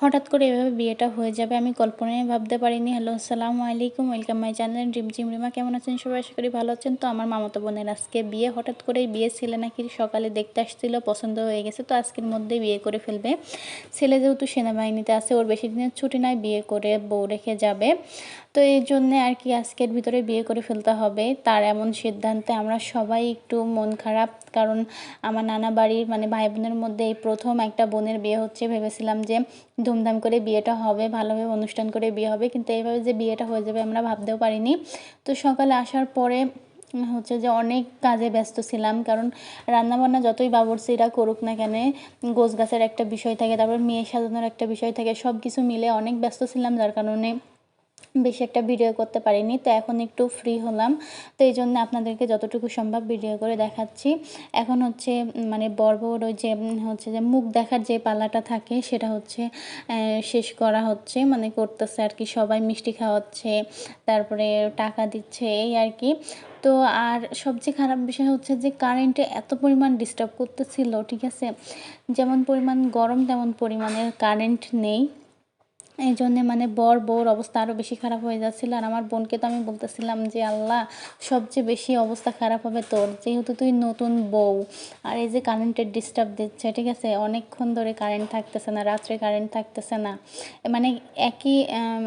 হঠাৎ করে এভাবে বিয়েটা হয়ে যাবে আমি কল্পনায় ভাবতে পারিনি। হ্যালো, আসসালামু আলাইকুম, welcome my channel dream gym Rima. কেমন আছেন সবাই? আশা করি ভালো আছেন। তো আমার মামাতো বোনের আজকে বিয়ে, হঠাৎ করেই বিয়ে। ছেলে নাকি সকালে দেখতে আসছিল, পছন্দ হয়ে গেছে, তো আজকের মধ্যেই বিয়ে করে ফেলবে। ছেলে যেহেতু সেনাবাহিনীতে আছে, ওর বেশি দিনের ছুটি নাই, বিয়ে করে বউ রেখে যাবে। তো এই জন্যে আর কি আজকের ভিতরে বিয়ে করে ফেলতে হবে। তার এমন সিদ্ধান্তে আমরা সবাই একটু মন খারাপ, কারণ আমার নানা বাড়ির মানে ভাই বোনের মধ্যে এই প্রথম একটা বোনের বিয়ে হচ্ছে। ভেবেছিলাম যে ধুমধাম করে বিয়েটা হবে, ভালোভাবে অনুষ্ঠান করে বিয়ে হবে, কিন্তু এইভাবে যে বিয়েটা হয়ে যাবে আমরা ভাবতেও পারিনি। তো সকালে আসার পরে হচ্ছে যে অনেক কাজে ব্যস্ত ছিলাম, কারণ রান্নাবান্না যতই বাবুর্চিরা করুক না কেন, গোছ গাছের একটা বিষয় থাকে, তারপর মেয়ে সাজানোর একটা বিষয় থাকে, সব কিছু মিলে অনেক ব্যস্ত ছিলাম, যার কারণে বেশি একটা ভিডিও করতে পারিনি। তো এখন একটু ফ্রি হলাম, তো এই জন্য আপনাদেরকে যতটুকু সম্ভব ভিডিও করে দেখাচ্ছি। এখন হচ্ছে মানে বড় ওই যে হচ্ছে যে মুখ দেখার যে পালাটা থাকে সেটা হচ্ছে শেষ করা হচ্ছে, মানে করতেছে আর কি। সবাই মিষ্টি খাওয়াচ্ছে, তারপরে টাকা দিচ্ছে, এই আর কি। তো আর সবচেয়ে খারাপ বিষয় হচ্ছে যে কারেন্টে এত পরিমাণ ডিস্টার্ব করতেছিল, ঠিক আছে, যেমন পরিমাণ গরম তেমন পরিমাণের কারেন্ট নেই। এই জন্যে মানে বউর অবস্থা আরও বেশি খারাপ হয়ে যাচ্ছিলো। আর আমার বোনকে তো আমি বলতেছিলাম যে আল্লাহ, সবচেয়ে বেশি অবস্থা খারাপ হবে তোর, যেহেতু তুই নতুন বউ। আর এই যে কারেন্টের ডিস্টার্ব দিচ্ছে, ঠিক আছে, অনেকক্ষণ ধরে কারেন্ট থাকতেছে না, রাত্রে কারেন্ট থাকতেছে না। মানে একই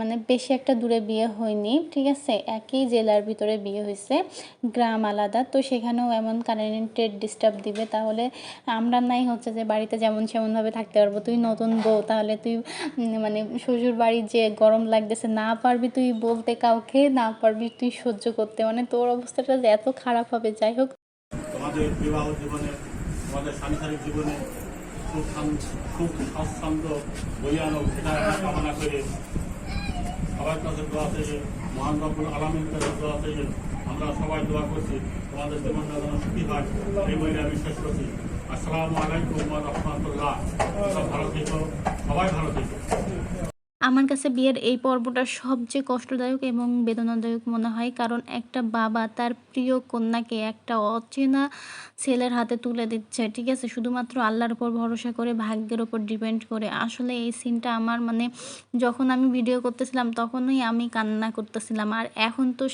মানে বেশি একটা দূরে বিয়ে হয়নি, ঠিক আছে, একই জেলার ভিতরে বিয়ে হয়েছে, গ্রাম আলাদা। তো সেখানেও এমন কারেন্টের ডিস্টার্ব দিবে, তাহলে আমরা নাই হচ্ছে যে বাড়িতে যেমন সেমনভাবে থাকতে পারবো। তুই নতুন বউ, তাহলে তুই মানে শ্বশুর বাড়ির যে গরম লাগতেছে, না পারবি তুই বলতে কাউকে, না পারবি তুই সহ্য করতে, মানে তোর অবস্থাটা যে এত খারাপ হবে। যাই হোক, তোমাদের বিবাহ জীবনে, তোমাদের সাংসারিক জীবনে সুখ স্বাচ্ছন্দ্য বইয়ে আনো, সেটা কামনা করে সবার কাছে দোয়া থেকে, মহান রব্বুল আলামিনের কাছে দোয়া থেকে আমরা সবাই দোয়া করছি তোমাদের জীবনটা যেন সুখী হয়, এই বইটা আমি শেষ করছি। আসসালামু আলাইকুম ওয়া রাহমাতুল্লাহ। ভালো থেকো, সবাই ভালো থেকো। আমার কাছে বিয়ের এই পর্বটা সবচেয়ে কষ্টদায়ক এবং বেদনাদায়ক মনে হয়, কারণ একটা বাবা তার প্রিয় কন্যাকে একটা অচেনা ছেলের হাতে তুলে দিচ্ছে, ঠিক আছে, শুধুমাত্র আল্লাহর উপর ভরসা করে, ভাগ্যের উপর ডিপেন্ড করে। আসলে এই সিনটা আমার মানে যখন আমি ভিডিও করতেছিলাম তখনই আমি কান্না করতেছিলাম। আর এখন তো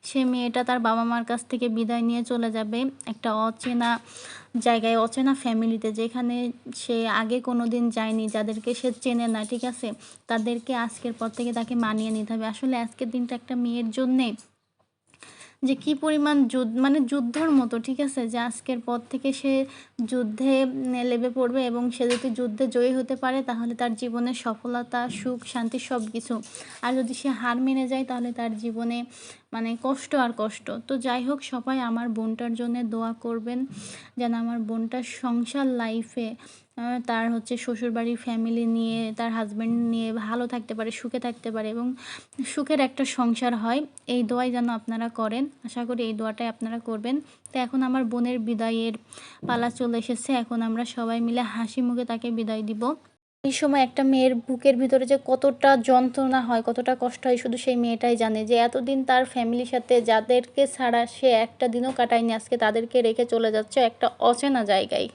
সে মেয়েটা তার বাবা মার কাছ থেকে বিদায় নিয়ে চলে যাবে একটা অচেনা জায়গায়, অচেনা ফ্যামিলিতে, যেখানে সে আগে কোনো দিন যায়নি, যাদেরকে সে চেনে না, ঠিক আছে, তাদেরকে আজকের পর থেকে তাকে মানিয়ে নিতে হবে। আসলে আজকের দিনটা একটা মেয়ের জন্যে যে কি পরিমাণ মানে যুদ্ধর মতো, ঠিক আছে, যে আজকের পর থেকে সে যুদ্ধে লেবে পড়বে, এবং সে যদি যুদ্ধে জয়ী হতে পারে তাহলে তার জীবনের সফলতা, সুখ, শান্তি সব কিছু। আর যদি সে হার মেনে যায় তাহলে তার জীবনে মানে কষ্ট আর কষ্ট। তো যাই হোক, সবাই আমার বোনটার জন্য দোয়া করবেন, যেন আমার বোনটার সংসার লাইফে তার হচ্ছে শ্বশুরবাড়ির ফ্যামিলি নিয়ে, তার হাজব্যান্ড নিয়ে ভালো থাকতে পারে, সুখে থাকতে পারে, এবং সুখের একটা সংসার হয়। এই দোয়াই যেন আপনারা করেন, আশা করি এই দোয়াটাই আপনারা করবেন। তো এখন আমার বোনের বিদায়ের পালা চলে এসেছে, এখন আমরা সবাই মিলে হাসি মুখে তাকে বিদায় দিব। এই সময় একটা মেয়ের বুকের ভিতরে যে কতটা যন্ত্রণা হয়, কতটা কষ্ট হয়, শুধু সেই মেয়েটাই জানে, যে এতদিন তার ফ্যামিলির সাথে যাদেরকে ছাড়া সে একটা দিনও কাটায়নি, আজকে তাদেরকে রেখে চলে যাচ্ছে একটা অচেনা জায়গায়।